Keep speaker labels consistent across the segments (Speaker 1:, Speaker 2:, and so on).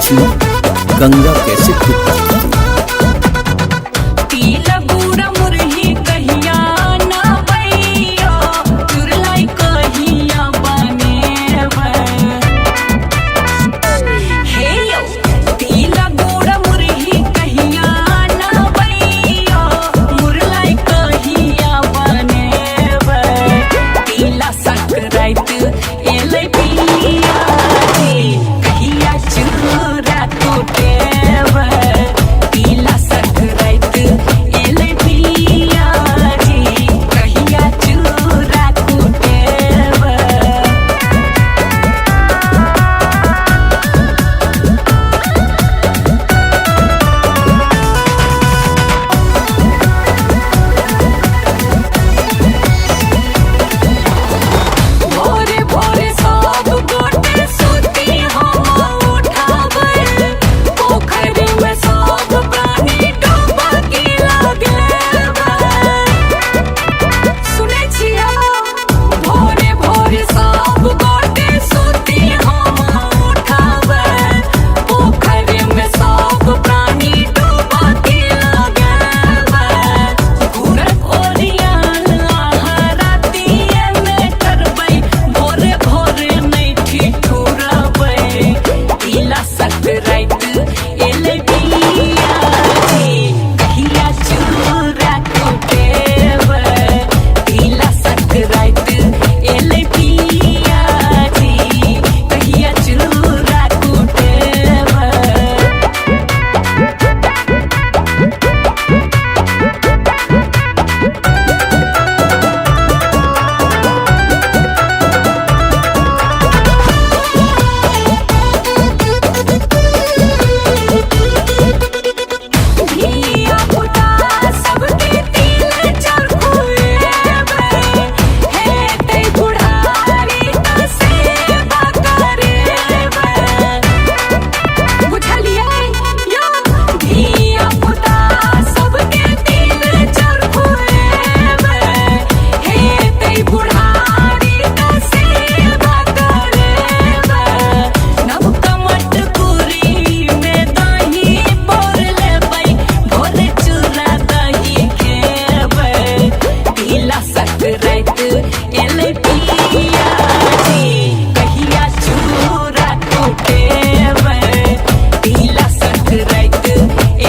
Speaker 1: की गंगा कैसेट की प्रस्तुति।
Speaker 2: पीला बूढ़ा मुरही कहिया ना भैया चुरलाई कहिया बनेबै। हे यो पीला बूढ़ा मुरही कहिया ना भैया मुरलाई कहिया बनेबै। पीला संक्रांत एलै पिया कहिया चूरा कुटेबै। पीला संक्रांत एलै पिया कहिया चूरा कुटेबै। भोरे भोरे सब गोटे सुती हम उठाबै। पोखर में सब प्राणी डुबकी लगेबै। सुनै छियै भोरे भोरे सब गोटे सुती हम उठाबै। पोखर में सब प्राणी डुबकी लगेबै। घूरत ओरियान लहरातिए में करबै। भोरे भोरे नहीं ठिठुरबै। पीला संक्रांत एलै पिया कहिया चूरा कुटेबै। पीला संक्रांत एलै पिया कहिया चूरा कुटेबै। धिया पुता सबके तिल चढ़ुएबै। हेतै बुढ़ारी तऽ सेवा करेबै। बुझलियै यो धिया पुता सबके तिल चढ़ुएबै। हेतै बुढ़ारी तऽ सेवा करेबै। नवका मटकुरी में दही पौर लेबै। भोरे चूड़ा दही खेबै। पीला संक्रांत एलै पिया कहिया चूड़ा कुटेबै। पीला संक्रांत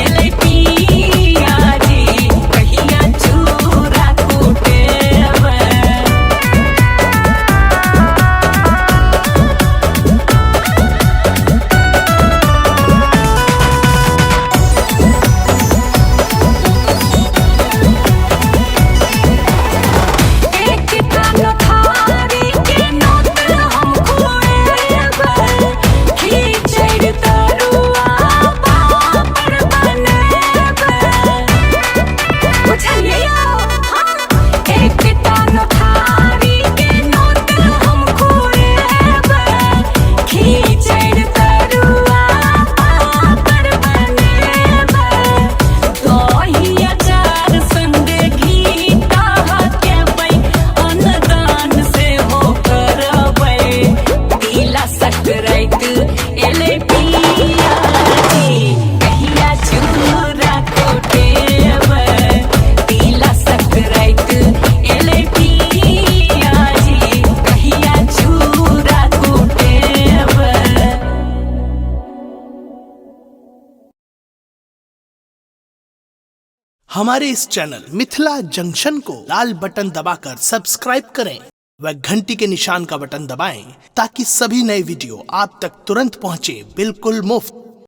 Speaker 2: एलै पिया कहिया चूड़ा कुटेबै। एक कानो थारी के नोत हम खुएबै। खिचड़ी तरुआ पापड़ बनेबै। बुझलियै यो एक कानो थारी के नोत हम खुएबै। खिचड़ी तरुआ पापड़ बनेबै। दही अचार संगे घी केबै। अन्नदान सेहो करबै। पीला संक्रांत एलै पिया कहिया चूड़ा कुटेबै। पीला संक्रांत एलै पिया कहिया चूड़ा कुटेबै।
Speaker 3: हमारे इस चैनल मिथिला जंक्शन को लाल बटन दबाकर सब्सक्राइब करें व घंटी के निशान का बटन दबाएं ताकि सभी नए वीडियो आप तक तुरंत पहुंचे बिल्कुल मुफ्त।